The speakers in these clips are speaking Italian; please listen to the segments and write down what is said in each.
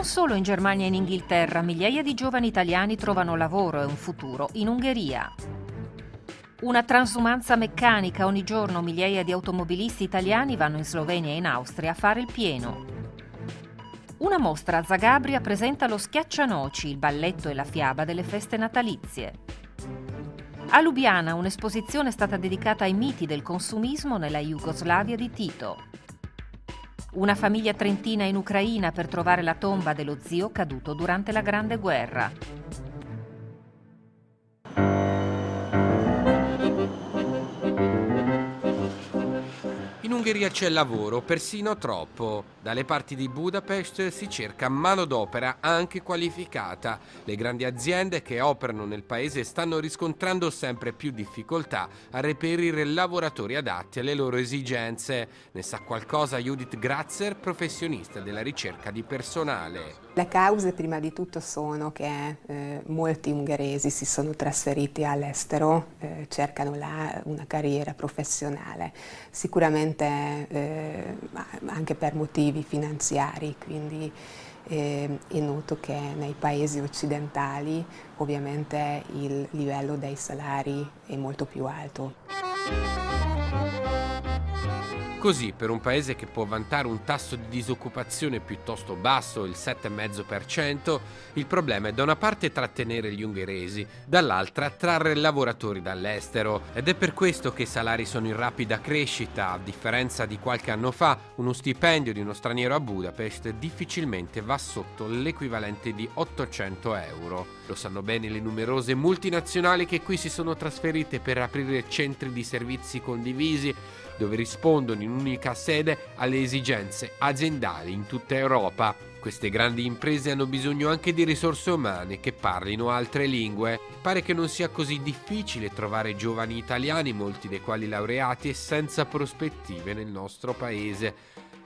Non solo in Germania e in Inghilterra, migliaia di giovani italiani trovano lavoro e un futuro in Ungheria. Una transumanza meccanica, ogni giorno migliaia di automobilisti italiani vanno in Slovenia e in Austria a fare il pieno. Una mostra a Zagabria presenta lo Schiaccianoci, il balletto e la fiaba delle feste natalizie. A Lubiana un'esposizione è stata dedicata ai miti del consumismo nella Jugoslavia di Tito. Una famiglia trentina in Ucraina per trovare la tomba dello zio caduto durante la Grande Guerra. In Ungheria c'è lavoro, persino troppo. Dalle parti di Budapest si cerca manodopera anche qualificata. Le grandi aziende che operano nel paese stanno riscontrando sempre più difficoltà a reperire lavoratori adatti alle loro esigenze. Ne sa qualcosa Judith Grazer, professionista della ricerca di personale. Le cause prima di tutto sono che molti ungheresi si sono trasferiti all'estero, cercano là una carriera professionale, sicuramente anche per motivi finanziari, quindi è noto che nei paesi occidentali ovviamente il livello dei salari è molto più alto. Così, per un paese che può vantare un tasso di disoccupazione piuttosto basso, il 7,5%, il problema è da una parte trattenere gli ungheresi, dall'altra trarre lavoratori dall'estero. Ed è per questo che i salari sono in rapida crescita. A differenza di qualche anno fa, uno stipendio di uno straniero a Budapest difficilmente va sotto l'equivalente di 800 euro. Lo sanno bene le numerose multinazionali che qui si sono trasferite per aprire centri di servizi condivisi, dove rispondono in un'unica sede alle esigenze aziendali in tutta Europa. Queste grandi imprese hanno bisogno anche di risorse umane che parlino altre lingue. Pare che non sia così difficile trovare giovani italiani, molti dei quali laureati e senza prospettive nel nostro paese.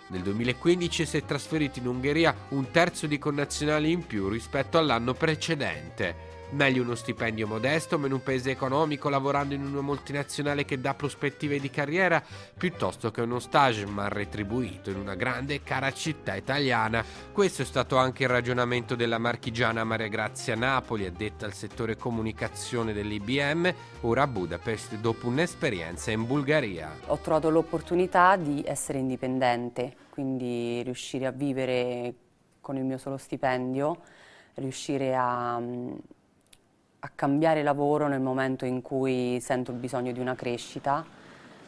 Nel 2015 si è trasferito in Ungheria un terzo di connazionali in più rispetto all'anno precedente. Meglio uno stipendio modesto, ma in un paese economico, lavorando in una multinazionale che dà prospettive di carriera, piuttosto che uno stage mal retribuito in una grande e cara città italiana. Questo è stato anche il ragionamento della marchigiana Maria Grazia Napoli, addetta al settore comunicazione dell'IBM, ora a Budapest dopo un'esperienza in Bulgaria. Ho trovato l'opportunità di essere indipendente, quindi riuscire a vivere con il mio solo stipendio, riuscire a cambiare lavoro nel momento in cui sento il bisogno di una crescita,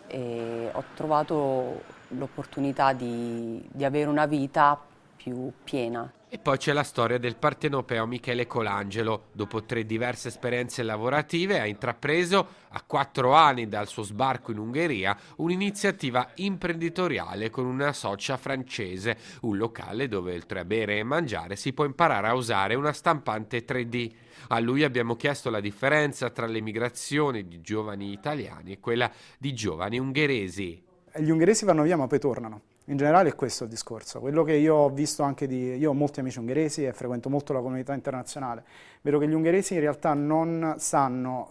e ho trovato l'opportunità di avere una vita più piena. E poi c'è la storia del partenopeo Michele Colangelo. Dopo 3 diverse esperienze lavorative ha intrapreso, a 4 anni dal suo sbarco in Ungheria, un'iniziativa imprenditoriale con una socia francese, un locale dove oltre a bere e mangiare si può imparare a usare una stampante 3D. A lui abbiamo chiesto la differenza tra l'emigrazione di giovani italiani e quella di giovani ungheresi. Gli ungheresi vanno via ma poi tornano. In generale è questo il discorso. Quello che io ho visto anche io ho molti amici ungheresi e frequento molto la comunità internazionale. Vedo che gli ungheresi in realtà non sanno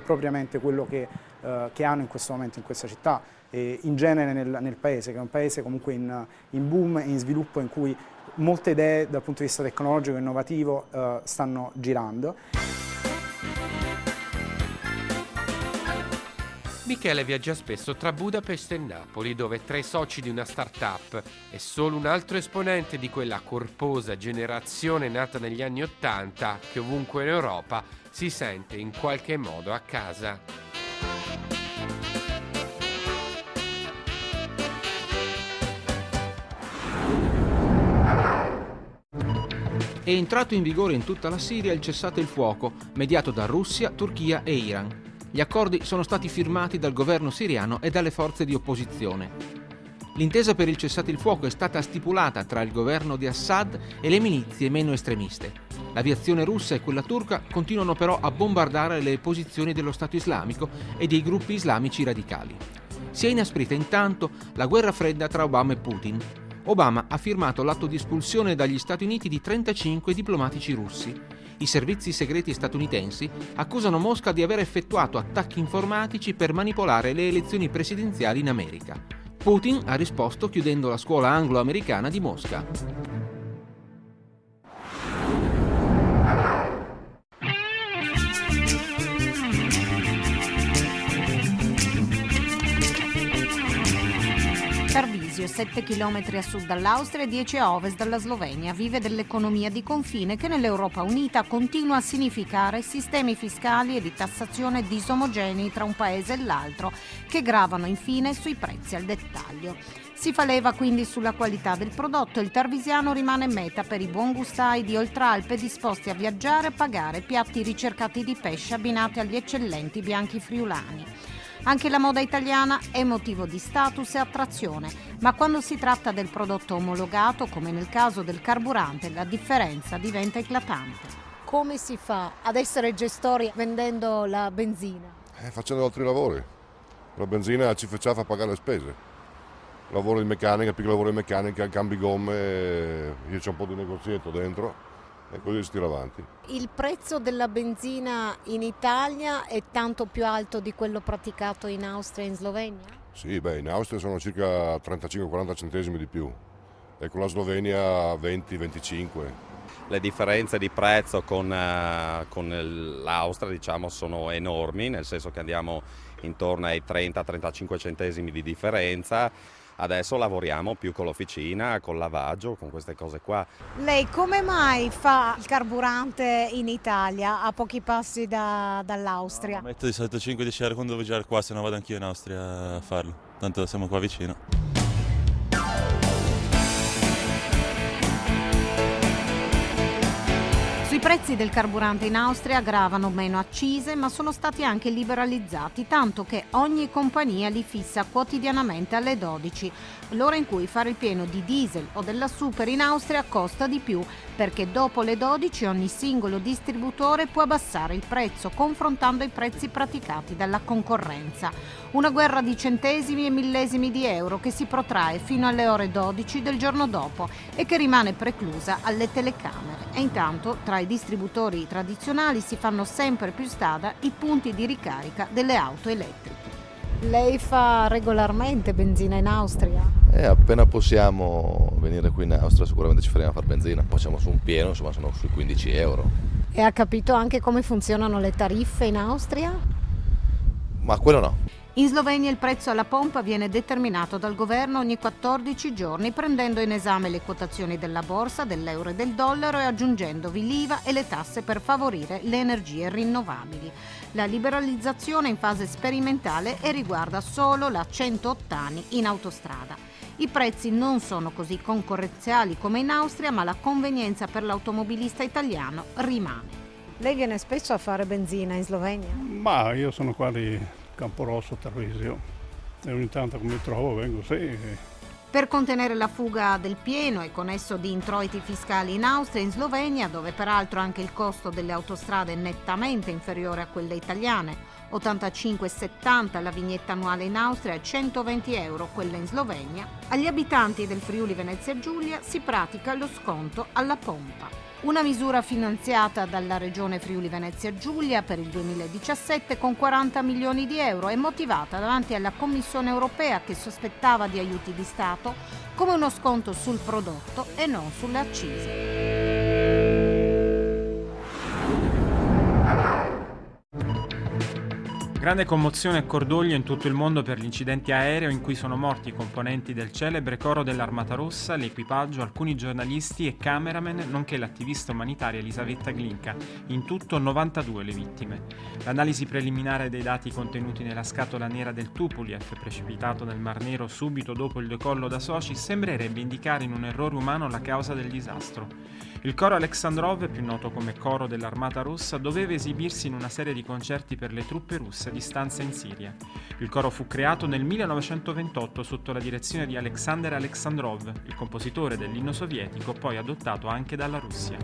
propriamente quello che hanno in questo momento in questa città e in genere nel paese, che è un paese comunque in boom e in sviluppo, in cui molte idee dal punto di vista tecnologico e innovativo stanno girando. Michele viaggia spesso tra Budapest e Napoli, dove tra i soci di una start-up è solo un altro esponente di quella corposa generazione nata negli anni '80 che ovunque in Europa si sente in qualche modo a casa. È entrato in vigore in tutta la Siria il cessate il fuoco, mediato da Russia, Turchia e Iran. Gli accordi sono stati firmati dal governo siriano e dalle forze di opposizione. L'intesa per il cessate il fuoco è stata stipulata tra il governo di Assad e le milizie meno estremiste. L'aviazione russa e quella turca continuano però a bombardare le posizioni dello Stato islamico e dei gruppi islamici radicali. Si è inasprita intanto la guerra fredda tra Obama e Putin. Obama ha firmato l'atto di espulsione dagli Stati Uniti di 35 diplomatici russi. I servizi segreti statunitensi accusano Mosca di aver effettuato attacchi informatici per manipolare le elezioni presidenziali in America. Putin ha risposto chiudendo la scuola anglo-americana di Mosca. Desio, 7 km a sud dall'Austria e 10 a ovest dalla Slovenia. Vive dell'economia di confine che nell'Europa unita continua a significare sistemi fiscali e di tassazione disomogenei tra un paese e l'altro, che gravano infine sui prezzi al dettaglio. Si fa leva quindi sulla qualità del prodotto. Il tarvisiano rimane meta per i buongustai di Oltralpe disposti a viaggiare e pagare piatti ricercati di pesce abbinati agli eccellenti bianchi friulani. Anche la moda italiana è motivo di status e attrazione, ma quando si tratta del prodotto omologato, come nel caso del carburante, la differenza diventa eclatante. Come si fa ad essere gestori vendendo la benzina? Facendo altri lavori. La benzina ci faceva pagare le spese. Lavoro di meccanica, piccolo lavoro di meccanica, cambi gomme, io c'ho un po' di negozietto dentro e così si tira avanti. Il prezzo della benzina in Italia è tanto più alto di quello praticato in Austria e in Slovenia? Sì, in Austria sono circa 35-40 centesimi di più e con la Slovenia 20-25. Le differenze di prezzo con l'Austria, diciamo, sono enormi, nel senso che andiamo intorno ai 30-35 centesimi di differenza. Adesso lavoriamo più con l'officina, col lavaggio, con queste cose qua. Lei come mai fa il carburante in Italia, a pochi passi dall'Austria? Metto di solito 5-10 euro quando devo girare qua, se no vado anch'io in Austria a farlo, tanto siamo qua vicino. I prezzi del carburante in Austria gravano meno accise, ma sono stati anche liberalizzati, tanto che ogni compagnia li fissa quotidianamente alle 12, l'ora in cui fare il pieno di diesel o della super in Austria costa di più, perché dopo le 12 ogni singolo distributore può abbassare il prezzo, confrontando i prezzi praticati dalla concorrenza. Una guerra di centesimi e millesimi di euro che si protrae fino alle ore 12 del giorno dopo e che rimane preclusa alle telecamere. E intanto, tra i distributori tradizionali si fanno sempre più strada i punti di ricarica delle auto elettriche. Lei fa regolarmente benzina in Austria? Appena possiamo venire qui in Austria sicuramente ci faremo a fare benzina, facciamo su un pieno, insomma sono sui 15 euro. E ha capito anche come funzionano le tariffe in Austria? Ma quello no. In Slovenia il prezzo alla pompa viene determinato dal governo ogni 14 giorni, prendendo in esame le quotazioni della borsa, dell'euro e del dollaro e aggiungendovi l'IVA e le tasse per favorire le energie rinnovabili. La liberalizzazione è in fase sperimentale e riguarda solo la 100 ottani in autostrada. I prezzi non sono così concorrenziali come in Austria, ma la convenienza per l'automobilista italiano rimane. Lei viene spesso a fare benzina in Slovenia? Ma io sono qua di Camporosso, Tarvisio, e ogni tanto come mi trovo vengo, sì. Per contenere la fuga del pieno e con esso di introiti fiscali in Austria e in Slovenia, dove peraltro anche il costo delle autostrade è nettamente inferiore a quelle italiane, 85,70 la vignetta annuale in Austria e 120 euro quella in Slovenia, agli abitanti del Friuli Venezia Giulia si pratica lo sconto alla pompa. Una misura finanziata dalla Regione Friuli Venezia Giulia per il 2017 con 40 milioni di euro e motivata davanti alla Commissione europea che sospettava di aiuti di Stato come uno sconto sul prodotto e non sulle accise. Grande commozione e cordoglio in tutto il mondo per l'incidente aereo in cui sono morti i componenti del celebre coro dell'Armata Rossa, l'equipaggio, alcuni giornalisti e cameraman, nonché l'attivista umanitaria Elisaveta Glinka. In tutto 92 le vittime. L'analisi preliminare dei dati contenuti nella scatola nera del Tupolev, precipitato nel Mar Nero subito dopo il decollo da Sochi, sembrerebbe indicare in un errore umano la causa del disastro. Il coro Alexandrov, più noto come coro dell'Armata Rossa, doveva esibirsi in una serie di concerti per le truppe russe di stanza in Siria. Il coro fu creato nel 1928 sotto la direzione di Alexander Alexandrov, il compositore dell'inno sovietico poi adottato anche dalla Russia.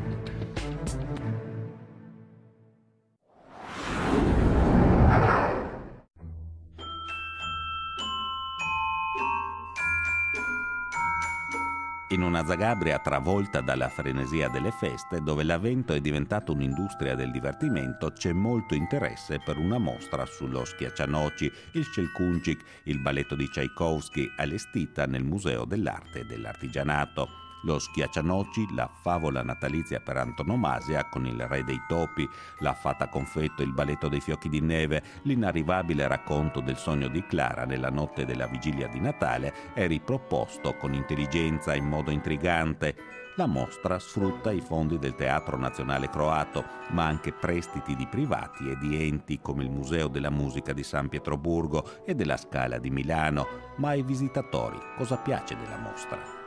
In una Zagabria travolta dalla frenesia delle feste, dove l'avvento è diventato un'industria del divertimento, c'è molto interesse per una mostra sullo Schiaccianoci, il Scelkunčik, il balletto di Tchaikovsky, allestita nel Museo dell'Arte e dell'Artigianato. lo schiaccianoci, la favola natalizia per antonomasia con il re dei topi, la fata confetto, il balletto dei fiocchi di neve, l'inarrivabile racconto del sogno di Clara nella notte della vigilia di Natale è riproposto con intelligenza in modo intrigante. La mostra sfrutta i fondi del Teatro Nazionale Croato, ma anche prestiti di privati e di enti come il Museo della Musica di San Pietroburgo e della Scala di Milano. Ma ai visitatori cosa piace della mostra?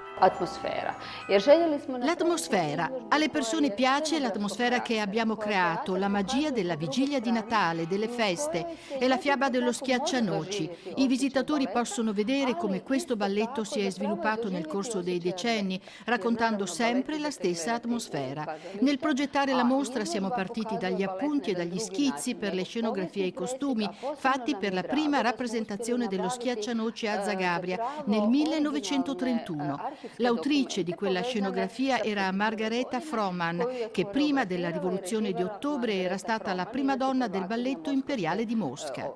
L'atmosfera. Alle persone piace l'atmosfera che abbiamo creato, la magia della vigilia di Natale, delle feste e la fiaba dello schiaccianoci. I visitatori possono vedere come questo balletto si è sviluppato nel corso dei decenni, raccontando sempre la stessa atmosfera. Nel progettare la mostra siamo partiti dagli appunti e dagli schizzi per le scenografie e i costumi fatti per la prima rappresentazione dello schiaccianoci a Zagabria nel 1931. L'autrice di quella scenografia era Margareta Froman, che prima della rivoluzione di ottobre era stata la prima donna del balletto imperiale di Mosca.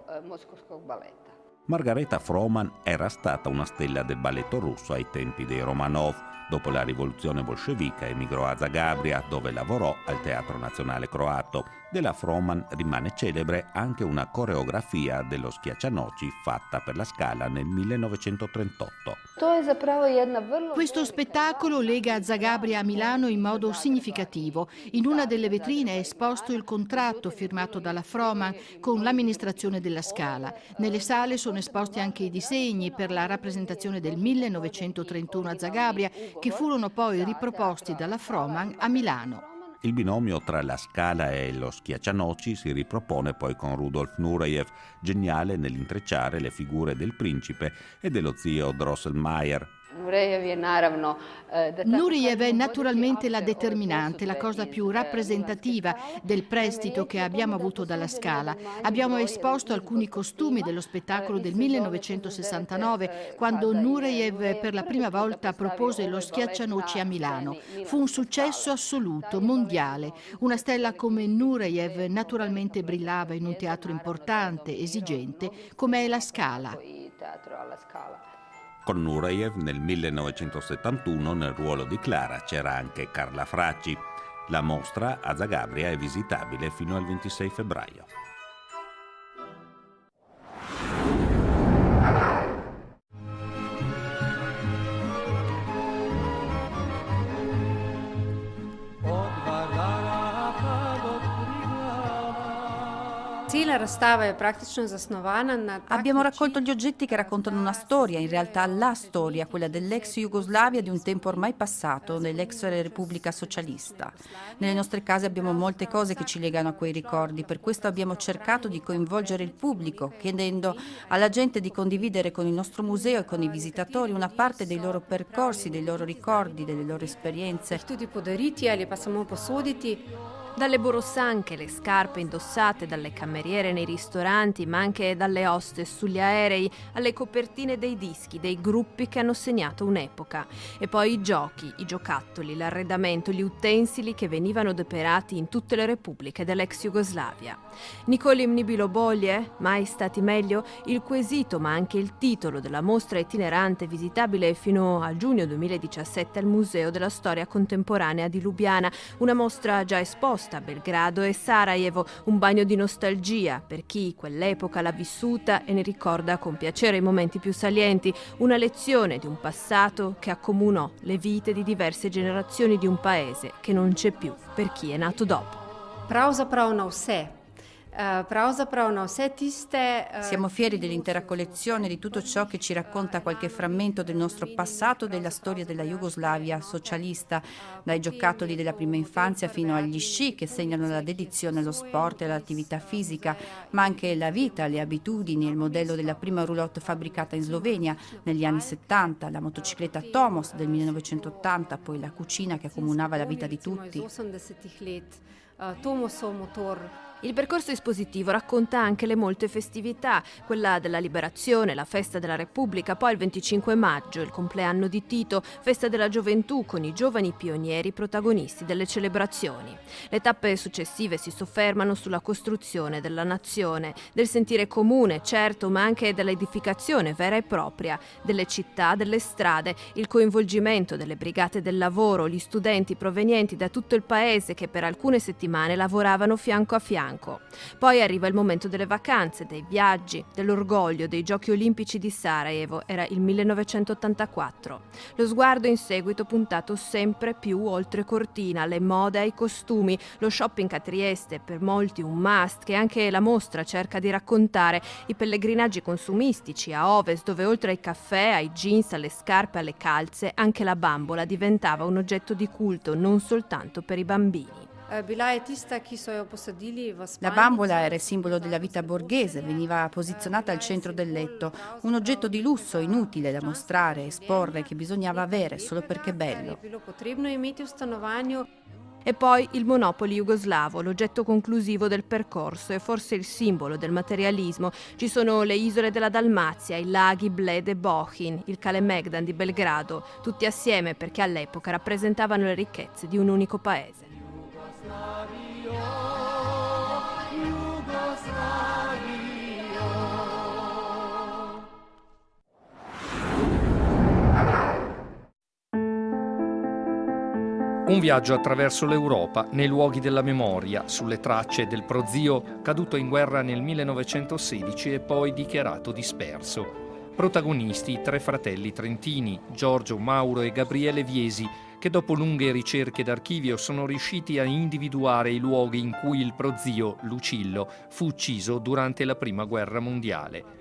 Margareta Froman era stata una stella del balletto russo ai tempi dei Romanov. Dopo la rivoluzione bolscevica emigrò a Zagabria, dove lavorò al Teatro Nazionale Croato. Della Froman rimane celebre anche una coreografia dello schiaccianoci fatta per la Scala nel 1938. Questo spettacolo lega Zagabria a Milano in modo significativo. In una delle vetrine è esposto il contratto firmato dalla Froman con l'amministrazione della Scala. Nelle sale sono esposti anche i disegni per la rappresentazione del 1931 a Zagabria, che furono poi riproposti dalla Froman a Milano. Il binomio tra la Scala e lo schiaccianoci si ripropone poi con Rudolf Nureyev, geniale nell'intrecciare le figure del principe e dello zio Drosselmayer. Nureyev è naturalmente la determinante, la cosa più rappresentativa del prestito che abbiamo avuto dalla Scala. Abbiamo esposto alcuni costumi dello spettacolo del 1969, quando Nureyev per la prima volta propose lo schiaccianoci a Milano. Fu un successo assoluto, mondiale. Una stella come Nureyev naturalmente brillava in un teatro importante, esigente, come è la Scala. Con Nureyev nel 1971 nel ruolo di Clara c'era anche Carla Fracci. La mostra a Zagabria è visitabile fino al 26 febbraio. Abbiamo raccolto gli oggetti che raccontano una storia, in realtà la storia, quella dell'ex Jugoslavia di un tempo ormai passato, dell'ex Repubblica Socialista. Nelle nostre case abbiamo molte cose che ci legano a quei ricordi, per questo abbiamo cercato di coinvolgere il pubblico, chiedendo alla gente di condividere con il nostro museo e con i visitatori una parte dei loro percorsi, dei loro ricordi, delle loro esperienze. Dalle borossanche, le scarpe indossate dalle cameriere nei ristoranti, ma anche dalle hostess sugli aerei, alle copertine dei dischi, dei gruppi che hanno segnato un'epoca. E poi i giochi, i giocattoli, l'arredamento, gli utensili che venivano adoperati in tutte le repubbliche dell'ex Jugoslavia. Nicolim Nibilobolie, mai stati meglio? Il quesito, ma anche il titolo della mostra itinerante visitabile fino al giugno 2017 al Museo della Storia Contemporanea di Lubiana, una mostra già esposta a Belgrado e Sarajevo, un bagno di nostalgia per chi quell'epoca l'ha vissuta e ne ricorda con piacere i momenti più salienti, una lezione di un passato che accomunò le vite di diverse generazioni di un paese che non c'è più per chi è nato dopo. Siamo fieri dell'intera collezione, di tutto ciò che ci racconta qualche frammento del nostro passato e della storia della Jugoslavia socialista, dai giocattoli della prima infanzia fino agli sci che segnano la dedizione allo sport e all'attività fisica, ma anche la vita, le abitudini, il modello della prima roulotte fabbricata in Slovenia negli anni 70, la motocicletta Tomos del 1980, poi la cucina che accomunava la vita di tutti. Il percorso espositivo racconta anche le molte festività, quella della Liberazione, la festa della Repubblica, poi il 25 maggio, il compleanno di Tito, festa della gioventù con i giovani pionieri protagonisti delle celebrazioni. Le tappe successive si soffermano sulla costruzione della nazione, del sentire comune, certo, ma anche dell'edificazione vera e propria, delle città, delle strade, il coinvolgimento delle brigate del lavoro, gli studenti provenienti da tutto il paese che per alcune settimane lavoravano fianco a fianco. Poi arriva il momento delle vacanze, dei viaggi, dell'orgoglio, dei Giochi Olimpici di Sarajevo. Era il 1984. Lo sguardo in seguito puntato sempre più oltre cortina, alle mode ai costumi, lo shopping a Trieste, per molti un must che anche la mostra cerca di raccontare, i pellegrinaggi consumistici a Ovest, dove oltre ai caffè, ai jeans, alle scarpe, alle calze, anche la bambola diventava un oggetto di culto non soltanto per i bambini. La bambola era il simbolo della vita borghese, veniva posizionata al centro del letto, un oggetto di lusso inutile da mostrare, esporre, che bisognava avere solo perché è bello. E poi il Monopoli jugoslavo, l'oggetto conclusivo del percorso e forse il simbolo del materialismo. Ci sono le isole della Dalmazia, i laghi Bled e Bohin, il Kalemegdan di Belgrado, tutti assieme perché all'epoca rappresentavano le ricchezze di un unico paese. Un viaggio attraverso l'Europa, nei luoghi della memoria, sulle tracce del prozio caduto in guerra nel 1916 e poi dichiarato disperso. Protagonisti i 3 fratelli trentini, Giorgio, Mauro e Gabriele Viesi, che dopo lunghe ricerche d'archivio sono riusciti a individuare i luoghi in cui il prozio, Lucillo, fu ucciso durante la Prima Guerra Mondiale.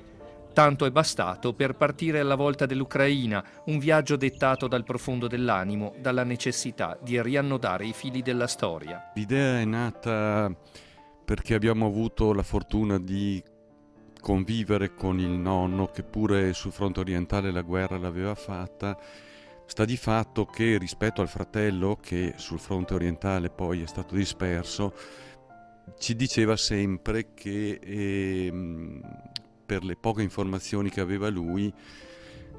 Tanto è bastato per partire alla volta dell'Ucraina, un viaggio dettato dal profondo dell'animo, dalla necessità di riannodare i fili della storia. L'idea è nata perché abbiamo avuto la fortuna di convivere con il nonno, che pure sul fronte orientale la guerra l'aveva fatta. Sta di fatto che rispetto al fratello, che sul fronte orientale poi è stato disperso, ci diceva sempre che per le poche informazioni che aveva lui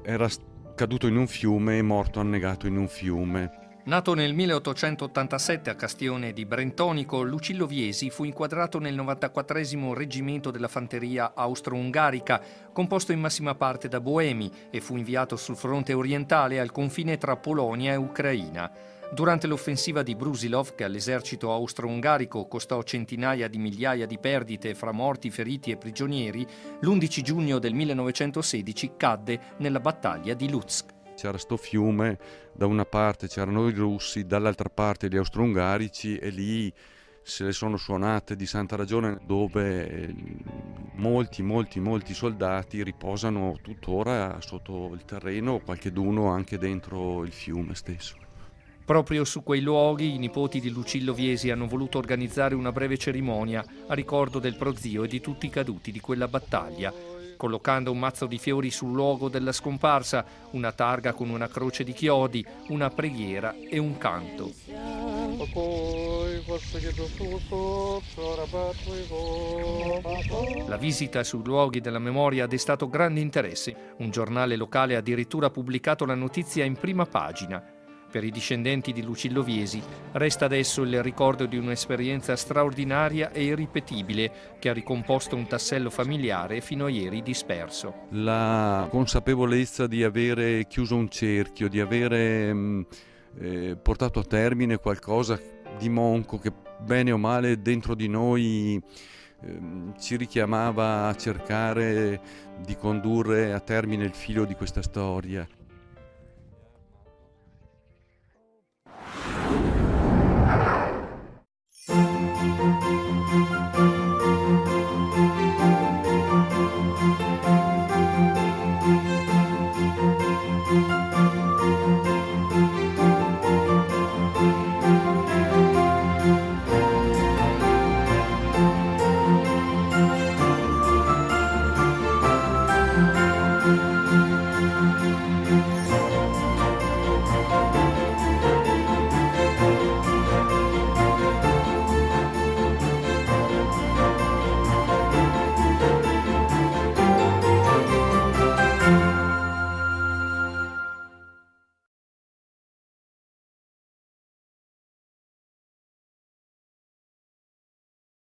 era caduto in un fiume e morto annegato in un fiume. Nato nel 1887 a Castione di Brentonico, Lucillo Viesi fu inquadrato nel 94° Reggimento della Fanteria Austro-Ungarica, composto in massima parte da boemi, e fu inviato sul fronte orientale al confine tra Polonia e Ucraina. Durante l'offensiva di Brusilov, che all'esercito austro-ungarico costò centinaia di migliaia di perdite fra morti, feriti e prigionieri, l'11 giugno del 1916 cadde nella battaglia di Lutsk. C'era sto fiume, da una parte c'erano i russi, dall'altra parte gli austro-ungarici, e lì se le sono suonate di santa ragione, dove molti soldati riposano tuttora sotto il terreno, qualcheduno anche dentro il fiume stesso. Proprio su quei luoghi i nipoti di Lucillo Viesi hanno voluto organizzare una breve cerimonia a ricordo del prozio e di tutti i caduti di quella battaglia, collocando un mazzo di fiori sul luogo della scomparsa, una targa con una croce di chiodi, una preghiera e un canto. La visita sui luoghi della memoria ha destato grande interesse. Un giornale locale ha addirittura pubblicato la notizia in prima pagina. Per i discendenti di Lucillo Viesi resta adesso il ricordo di un'esperienza straordinaria e irripetibile che ha ricomposto un tassello familiare fino a ieri disperso. La consapevolezza di avere chiuso un cerchio, di avere portato a termine qualcosa di monco che bene o male dentro di noi ci richiamava a cercare di condurre a termine il filo di questa storia.